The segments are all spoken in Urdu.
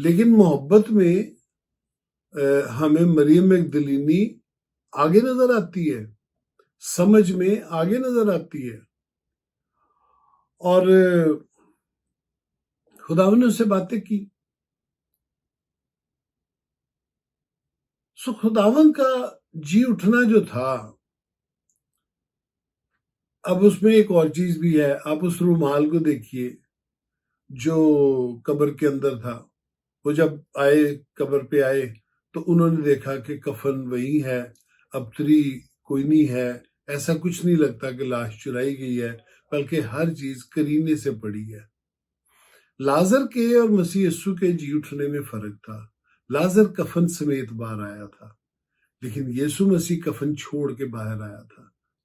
لیکن محبت میں ہمیں مریم مگدلینی آگے نظر آتی ہے، سمجھ میں آگے نظر آتی ہے، اور خداوند نے اس سے باتیں کی۔ سو خداوند کا جی اٹھنا جو تھا، اب اس میں ایک اور چیز بھی ہے۔ آپ اس رومال کو دیکھیے جو قبر کے اندر تھا۔ وہ جب آئے، قبر پہ آئے، تو انہوں نے دیکھا کہ کفن وہی ہے، ابتری کوئی نہیں ہے، ایسا کچھ نہیں لگتا کہ لاش چرائی گئی ہے، بلکہ ہر چیز قرینے سے پڑی ہے۔ لازر کے اور مسیح یسوع کے جی اٹھنے میں فرق تھا۔ لازر کفن سمیت باہر آیا تھا، لیکن یسوع مسیح کفن چھوڑ کے باہر آیا تھا۔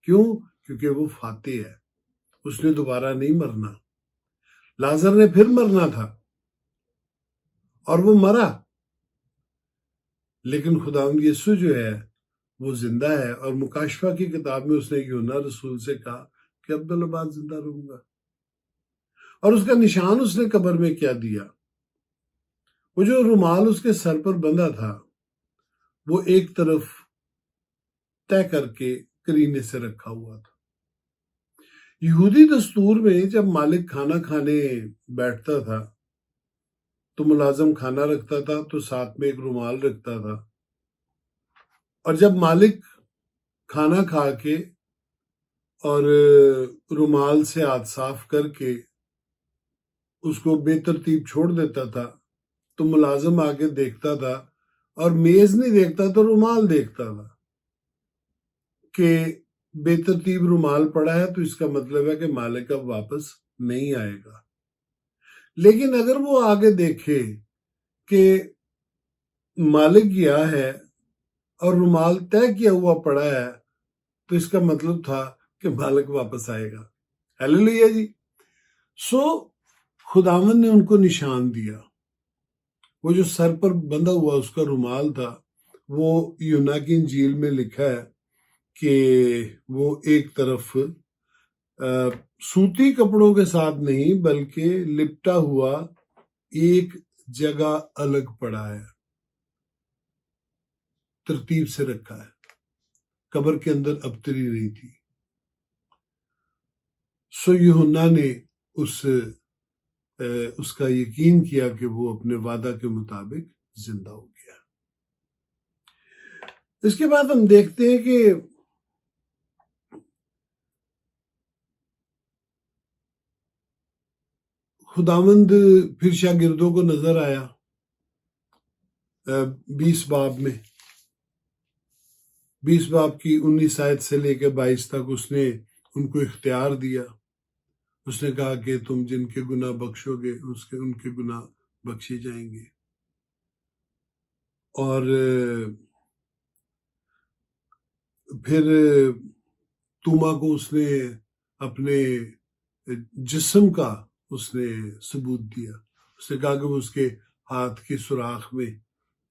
کیوں؟ کیونکہ وہ فاتح ہے، اس نے دوبارہ نہیں مرنا۔ لازر نے پھر مرنا تھا اور وہ مرا، لیکن خداوند یسوع جو ہے وہ زندہ ہے، اور مکاشفہ کی کتاب میں اس نے یوحنا رسول سے کہا کہ عبدالآباد زندہ رہوں گا۔ اور اس کا نشان اس نے قبر میں کیا دیا؟ وہ جو رومال اس کے سر پر بندھا تھا، وہ ایک طرف طے کر کے کرینے سے رکھا ہوا تھا۔ یہودی دستور میں جب مالک کھانا کھانے بیٹھتا تھا تو ملازم کھانا رکھتا تھا تو ساتھ میں ایک رومال رکھتا تھا، اور جب مالک کھانا کھا کے اور رومال سے ہاتھ صاف کر کے اس کو بے ترتیب چھوڑ دیتا تھا تو ملازم آگے دیکھتا تھا، اور میز نہیں دیکھتا تو رومال دیکھتا تھا کہ بے ترتیب رومال پڑا ہے، تو اس کا مطلب ہے کہ مالک اب واپس نہیں آئے گا۔ لیکن اگر وہ آگے دیکھے کہ مالک گیا ہے اور رومال طے کیا ہوا پڑا ہے، تو اس کا مطلب تھا کہ مالک واپس آئے گا۔ ہیلیلویا جی۔ سو خداوند نے ان کو نشان دیا۔ وہ جو سر پر بندھا ہوا اس کا رومال تھا، وہ یوحنا کی انجیل میں لکھا ہے کہ وہ ایک طرف سوتی کپڑوں کے ساتھ نہیں بلکہ لپٹا ہوا ایک جگہ الگ پڑا ہے، ترتیب سے رکھا ہے۔ قبر کے اندر ابتری نہیں تھی۔ سو یوحنا نے اس کا یقین کیا کہ وہ اپنے وعدہ کے مطابق زندہ ہو گیا۔ اس کے بعد ہم دیکھتے ہیں کہ خداوند پھر شاگردوں کو نظر آیا 20 باب میں، 20 باب کی 19 آیت سے لے کے 22 تک اس نے ان کو اختیار دیا۔ اس نے کہا کہ تم جن کے گناہ بخشو گے ان کے گناہ بخشے جائیں گے، اور پھر توما کو اس نے اپنے جسم کا اس نے ثبوت دیا۔ اس نے کہا کہ وہ اس کے ہاتھ کے سوراخ میں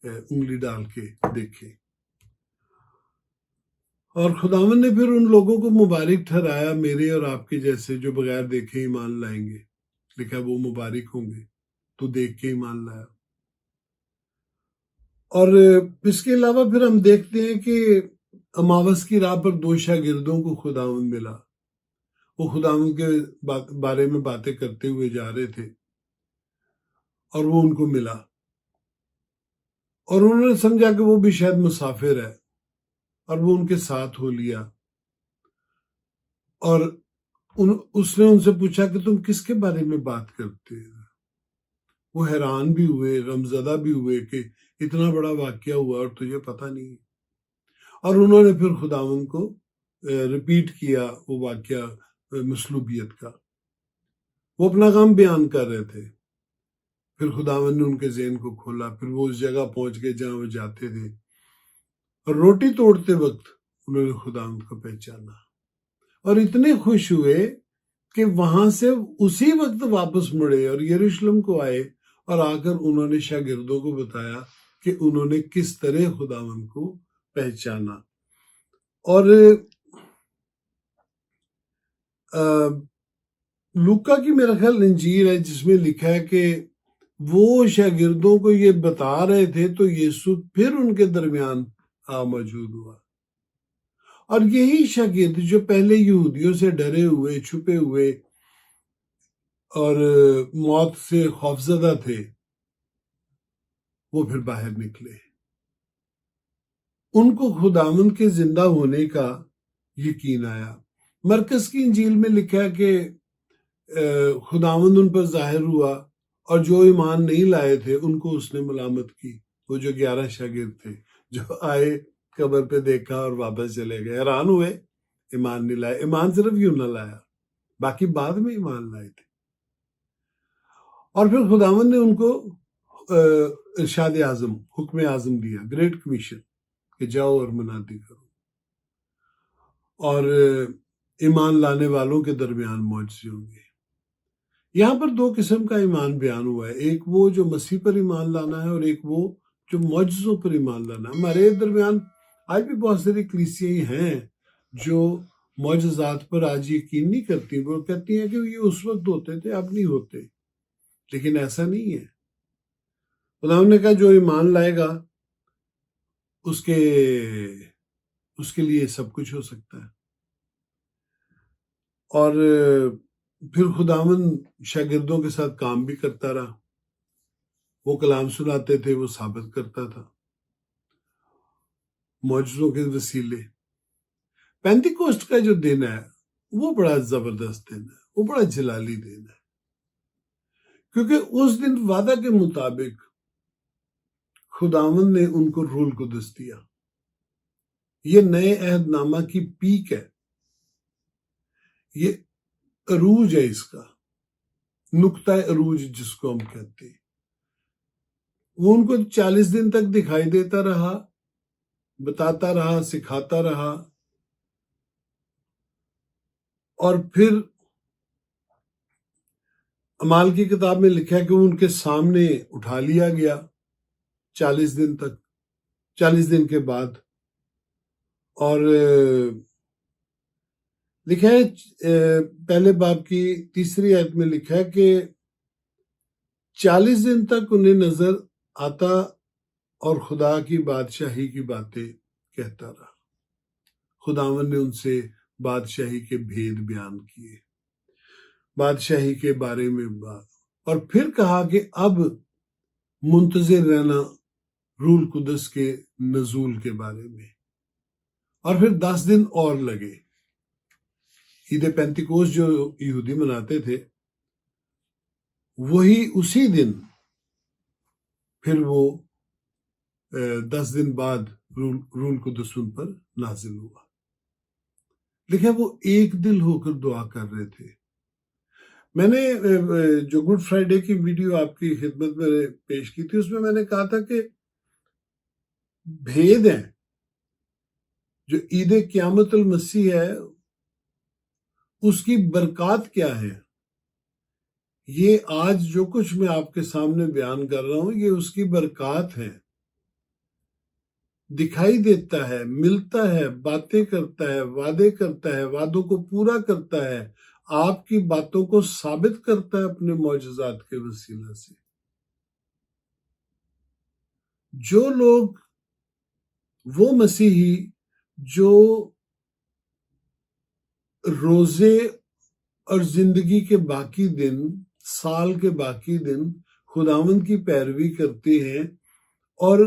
انگلی ڈال کے دیکھے، اور خداوند نے پھر ان لوگوں کو مبارک ٹھہرایا، میرے اور آپ کے جیسے، جو بغیر دیکھے ایمان لائیں گے۔ لکھا وہ مبارک ہوں گے، تو دیکھ کے ایمان لایا۔ اور اس کے علاوہ پھر ہم دیکھتے ہیں کہ اماوس کی راہ پر 2 شاگردوں کو خداوند ملا۔ وہ خداوند کے بارے میں باتیں کرتے ہوئے جا رہے تھے، اور وہ ان کو ملا، اور انہوں نے سمجھا کہ وہ بھی شاید مسافر ہے، اور وہ ان کے ساتھ ہو لیا، اور اس نے ان سے پوچھا کہ تم کس کے بارے میں بات کرتے ہیں؟ وہ حیران بھی ہوئے، غمزدہ بھی ہوئے کہ اتنا بڑا واقعہ ہوا اور تجھے پتہ نہیں۔ اور انہوں نے پھر خداوند کو ریپیٹ کیا وہ واقعہ مصلوبیت کا۔ وہ اپنا غم بیان کر رہے تھے، پھر خداوند نے ان کے ذہن کو کھولا، پھر وہ اس جگہ پہنچ گئے جہاں وہ جاتے تھے، اور روٹی توڑتے وقت انہوں نے خداوند کو پہچانا، اور اتنے خوش ہوئے کہ وہاں سے اسی وقت واپس مڑے اور یروشلم کو آئے، اور آ کر انہوں نے شاگردوں کو بتایا کہ انہوں نے کس طرح خداوند کو پہچانا۔ اور لوکا کی میرا خیال انجیل ہے جس میں لکھا ہے کہ وہ شاگردوں کو یہ بتا رہے تھے تو یسوع پھر ان کے درمیان موجود ہوا. اور یہی شاگرد جو پہلے یہودیوں سے ڈرے ہوئے، چھپے ہوئے اور موت سے خوفزدہ تھے، وہ پھر باہر نکلے. ان کو خداوند کے زندہ ہونے کا یقین آیا. مرکز کی انجیل میں لکھا ہے کہ خداوند ان پر ظاہر ہوا اور جو ایمان نہیں لائے تھے ان کو اس نے ملامت کی. وہ جو 11 شاگرد تھے جو آئے، قبر پہ دیکھا اور واپس چلے گئے، حیران ہوئے، ایمان نہیں لائے. ایمان صرف یوں نہ لایا، باقی بعد میں ایمان لائے تھے. اور پھر خداوند نے ان کو ارشاد اعظم، حکم اعظم دیا، گریٹ کمیشن، کہ جاؤ اور منادی کرو اور ایمان لانے والوں کے درمیان معجزے ہوں گے. یہاں پر 2 قسم کا ایمان بیان ہوا ہے، ایک وہ جو مسیح پر ایمان لانا ہے اور ایک وہ جو معجزوں پر ایمان لانا ہے. ہمارے درمیان آج بھی بہت ساری کلیسیاں ہیں جو معجزات پر آج یقین نہیں کرتی. وہ کہتی ہیں کہ یہ اس وقت ہوتے تھے، اب نہیں ہوتے. لیکن ایسا نہیں ہے. خداوند نے کہا جو ایمان لائے گا اس کے لیے سب کچھ ہو سکتا ہے. اور پھر خداوند شاگردوں کے ساتھ کام بھی کرتا رہا. وہ کلام سناتے تھے، وہ ثابت کرتا تھا معجزوں کے وسیلے. پینتیکوسٹ کا جو دن ہے وہ بڑا زبردست دن ہے، وہ بڑا جلالی دن ہے، کیونکہ اس دن وعدہ کے مطابق خداوند نے ان کو روح القدس دیا. یہ نئے عہد نامہ کی پیک ہے، یہ عروج ہے، اس کا نقطہ عروج جس کو ہم کہتے ہیں. وہ ان کو 40 دن تک دکھائی دیتا رہا، بتاتا رہا، سکھاتا رہا، اور پھر اعمال کی کتاب میں لکھا ہے کہ ان کے سامنے اٹھا لیا گیا 40 دن تک، 40 دن کے بعد. اور لکھا ہے پہلے باب کی 3 آیت میں لکھا ہے کہ 40 دن تک انہیں نظر آتا اور خدا کی بادشاہی کی باتیں کہتا رہا. خداوند نے ان سے بادشاہی کے بھید بیان کیے، بادشاہی کے بارے میں بات، اور پھر کہا کہ اب منتظر رہنا روح القدس کے نزول کے بارے میں. اور پھر 10 دن اور لگے. عید پینتیکوس جو یہودی مناتے تھے، وہی اسی دن پھر وہ 10 دن بعد روح القدس ان پر نازل ہوا. لکھا وہ ایک دل ہو کر دعا کر رہے تھے. میں نے جو گڈ فرائیڈے کی ویڈیو آپ کی خدمت میں پیش کی تھی، اس میں نے کہا تھا کہ بھید ہیں جو عید قیامت المسیح ہے، اس کی برکات کیا ہے. یہ آج جو کچھ میں آپ کے سامنے بیان کر رہا ہوں، یہ اس کی برکات ہے. دکھائی دیتا ہے، ملتا ہے، باتیں کرتا ہے، وعدے کرتا ہے، وعدوں کو پورا کرتا ہے، آپ کی باتوں کو ثابت کرتا ہے اپنے معجزات کے وسیلہ سے. جو لوگ، وہ مسیحی جو روزے اور زندگی کے باقی دن، سال کے باقی دن خداوند کی پیروی کرتے ہیں اور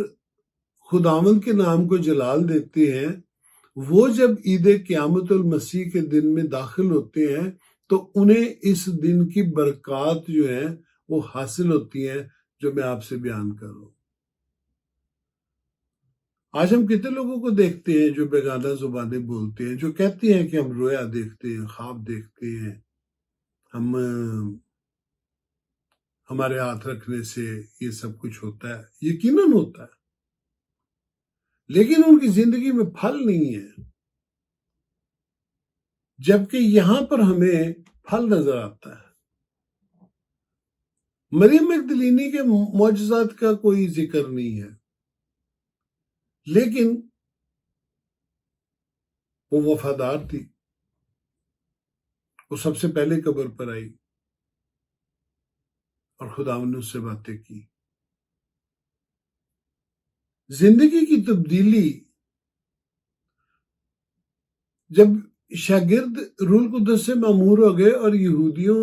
خداوند کے نام کو جلال دیتے ہیں، وہ جب عید قیامت المسیح کے دن میں داخل ہوتے ہیں تو انہیں اس دن کی برکات جو ہیں وہ حاصل ہوتی ہیں، جو میں آپ سے بیان کر رہا ہوں. آج ہم کتنے لوگوں کو دیکھتے ہیں جو بیگانہ زبانیں بولتے ہیں، جو کہتے ہیں کہ ہم رویا دیکھتے ہیں، خواب دیکھتے ہیں، ہمارے ہاتھ رکھنے سے یہ سب کچھ ہوتا ہے. یقیناً ہوتا ہے، لیکن ان کی زندگی میں پھل نہیں ہے. جبکہ یہاں پر ہمیں پھل نظر آتا ہے. مریم مگدلینی کے معجزات کا کوئی ذکر نہیں ہے، لیکن وہ وفادار تھی. وہ سب سے پہلے قبر پر آئی. اور خداوند نے اس سے باتیں کی. زندگی کی تبدیلی جب شاگرد روح القدس سے معمور ہو گئے اور یہودیوں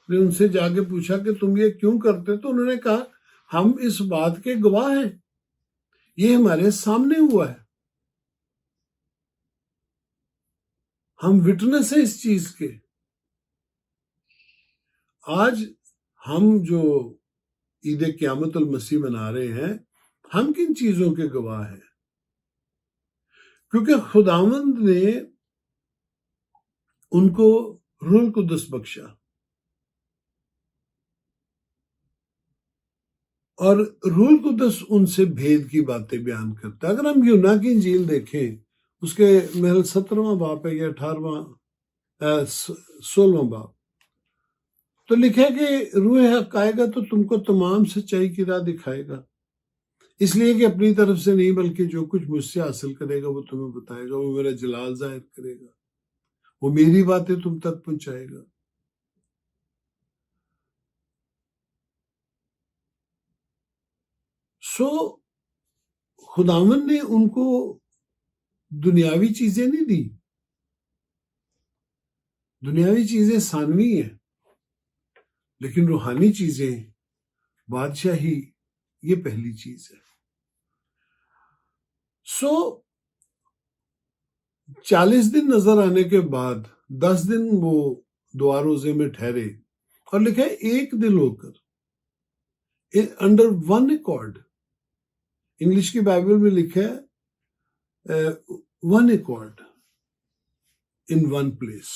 نے ان سے جا کے پوچھا کہ تم یہ کیوں کرتے، تو انہوں نے کہا ہم اس بات کے گواہ ہیں، یہ ہمارے سامنے ہوا ہے، ہم وٹنس ہیں اس چیز کے. آج ہم جو عید قیامت المسیح منا رہے ہیں، ہم کن چیزوں کے گواہ ہیں؟ کیونکہ خداوند نے ان کو روح القدس بخشا، اور روح القدس ان سے بھید کی باتیں بیان کرتا ہے. اگر ہم یونا کی انجیل دیکھیں، اس کے محل 17واں باب ہے یا 16واں باب، تو لکھا ہے کہ روح حق آئے گا تو تم کو تمام سچائی کی راہ دکھائے گا، اس لیے کہ اپنی طرف سے نہیں بلکہ جو کچھ مجھ سے حاصل کرے گا وہ تمہیں بتائے گا، وہ میرا جلال ظاہر کرے گا، وہ میری باتیں تم تک پہنچائے گا. سو خداوند نے ان کو دنیاوی چیزیں نہیں دی، دنیاوی چیزیں ثانوی ہیں، لیکن روحانی چیزیں، بادشاہی، یہ پہلی چیز ہے. سو 40 دن نظر آنے کے بعد 10 دن وہ دعا روزے میں ٹھہرے، اور لکھا ہے ایک دل ہو کر، انڈر ون ایکارڈ. انگلش کی بائبل میں لکھا ہے one accord in one place.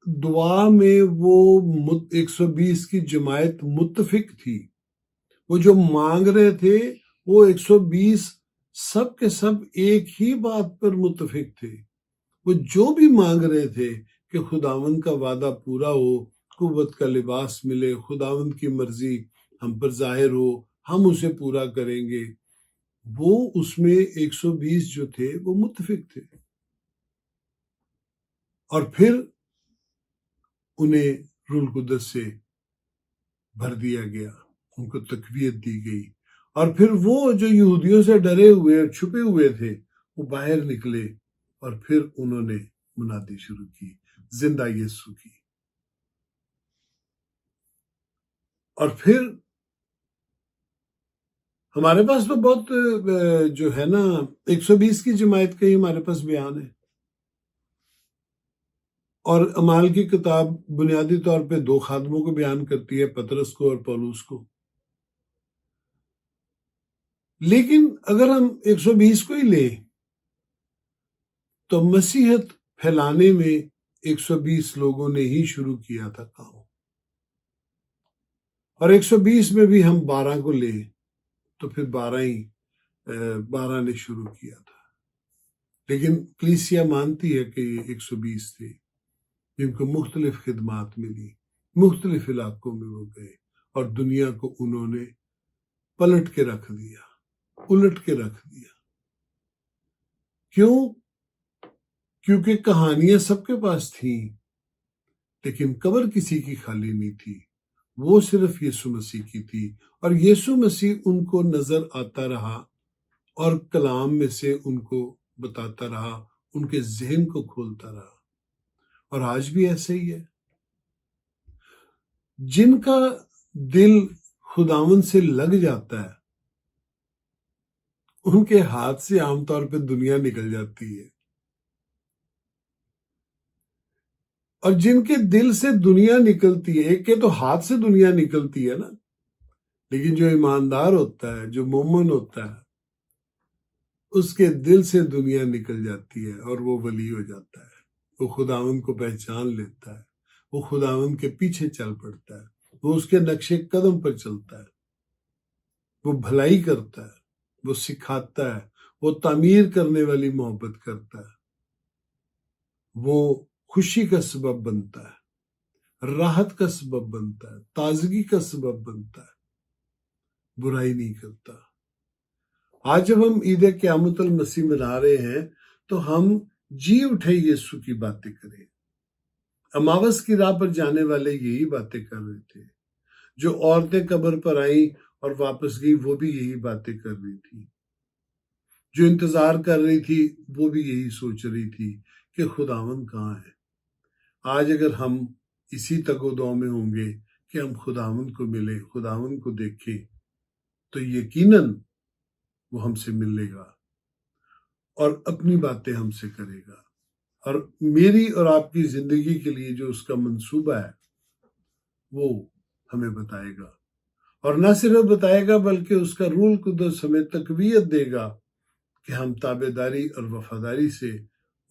دعا میں وہ 120 کی جماعت متفق تھی، وہ جو مانگ رہے تھے وہ 120 سب کے سب ایک ہی بات پر متفق تھے. وہ جو بھی مانگ رہے تھے کہ خداوند کا وعدہ پورا ہو، قوت کا لباس ملے، خداوند کی مرضی ہم پر ظاہر ہو، ہم اسے پورا کریں گے، وہ اس میں 120 جو تھے وہ متفق تھے. اور پھر انہیں روح القدس سے بھر دیا گیا، ان کو تقویت دی گئی، اور پھر وہ جو یہودیوں سے ڈرے ہوئے اور چھپے ہوئے تھے وہ باہر نکلے، اور پھر انہوں نے منادی شروع کی زندہ یسوع کی. اور پھر ہمارے پاس تو بہت جو ہے نا 120 کی جماعت کا ہی ہمارے پاس بیان ہے، اور اعمال کی کتاب بنیادی طور پہ 2 خادموں کو بیان کرتی ہے، پطرس کو اور پولس کو. لیکن اگر ہم 120 کو ہی لیں تو مسیحت پھیلانے میں 120 لوگوں نے ہی شروع کیا تھا کام، اور 120 میں بھی ہم 12 کو لیں تو پھر 12 نے شروع کیا تھا. لیکن کلیسیا مانتی ہے کہ یہ 120 تھے جن کو مختلف خدمات ملی، مختلف علاقوں میں وہ گئے، اور دنیا کو انہوں نے پلٹ کے رکھ دیا، الٹ کے رکھ دیا. کیوں؟ کیونکہ کہانیاں سب کے پاس تھیں، لیکن قبر کسی کی خالی نہیں تھی، وہ صرف یسوع مسیح کی تھی. اور یسوع مسیح ان کو نظر آتا رہا اور کلام میں سے ان کو بتاتا رہا، ان کے ذہن کو کھولتا رہا. اور آج بھی ایسے ہی ہے. جن کا دل خداوند سے لگ جاتا ہے ان کے ہاتھ سے عام طور پہ دنیا نکل جاتی ہے، اور جن کے دل سے دنیا نکلتی ہے، ایک کے تو ہاتھ سے دنیا نکلتی ہے نا، لیکن جو ایماندار ہوتا ہے، جو مومن ہوتا ہے، اس کے دل سے دنیا نکل جاتی ہے اور وہ ولی ہو جاتا ہے، وہ خداوند کو پہچان لیتا ہے، وہ خداوند کے پیچھے چل پڑتا ہے، وہ اس کے نقش قدم پر چلتا ہے، وہ بھلائی کرتا ہے، وہ سکھاتا ہے، وہ تعمیر کرنے والی محبت کرتا ہے، وہ خوشی کا سبب بنتا ہے، راحت کا سبب بنتا ہے، تازگی کا سبب بنتا ہے، برائی نہیں کرتا. آج جب ہم عید قیامت المسیح منا رہے ہیں تو ہم جی اٹھے یسوع کی باتیں کریں، اماوس کی راہ پر جانے والے یہی باتیں کر رہے تھے، جو عورتیں قبر پر آئیں اور واپس گئی وہ بھی یہی باتیں کر رہی تھی، جو انتظار کر رہی تھی وہ بھی یہی سوچ رہی تھی کہ خداوند کہاں ہے۔ آج اگر ہم اسی تگ و دو میں ہوں گے کہ ہم خداوند کو ملے، خداوند کو دیکھیں، تو یقیناً وہ ہم سے ملے گا اور اپنی باتیں ہم سے کرے گا، اور میری اور آپ کی زندگی کے لیے جو اس کا منصوبہ ہے وہ ہمیں بتائے گا، اور نہ صرف بتائے گا بلکہ اس کا روح القدس ہمیں تقویت دے گا کہ ہم تابعداری اور وفاداری سے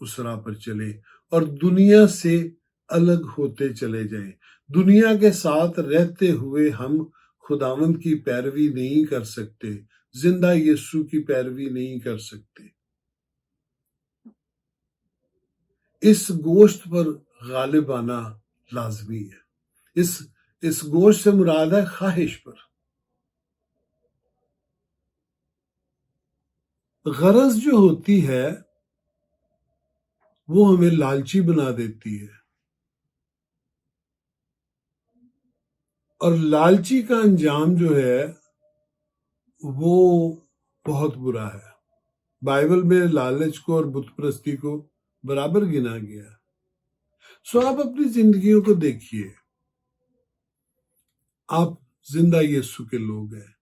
اس راہ پر چلیں اور دنیا سے الگ ہوتے چلے جائیں۔ دنیا کے ساتھ رہتے ہوئے ہم خداوند کی پیروی نہیں کر سکتے، زندہ یسوع کی پیروی نہیں کر سکتے۔ اس گوشت پر غالب آنا لازمی ہے۔ اس گوشت سے مراد ہے خواہش پر۔ غرض جو ہوتی ہے وہ ہمیں لالچی بنا دیتی ہے، اور لالچی کا انجام جو ہے وہ بہت برا ہے۔ بائبل میں لالچ کو اور بت پرستی کو برابر گنا گیا۔ سو آپ اپنی زندگیوں کو دیکھیے، آپ زندہ یسوع کے لوگ ہیں،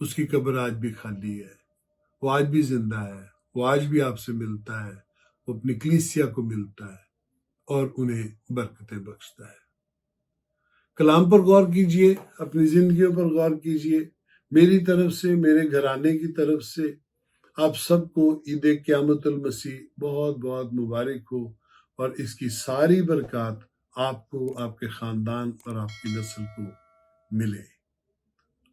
اس کی قبر آج بھی خالی ہے، وہ آج بھی زندہ ہے، وہ آج بھی آپ سے ملتا ہے، وہ اپنی کلیسیا کو ملتا ہے اور انہیں برکتیں بخشتا ہے۔ کلام پر غور کیجئے، اپنی زندگیوں پر غور کیجئے۔ میری طرف سے، میرے گھرانے کی طرف سے آپ سب کو عید قیامت المسیح بہت بہت مبارک ہو، اور اس کی ساری برکات آپ کو، آپ کے خاندان اور آپ کی نسل کو ملے۔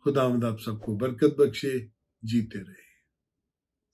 خداوند آپ سب کو برکت بخشے، جیتے رہے۔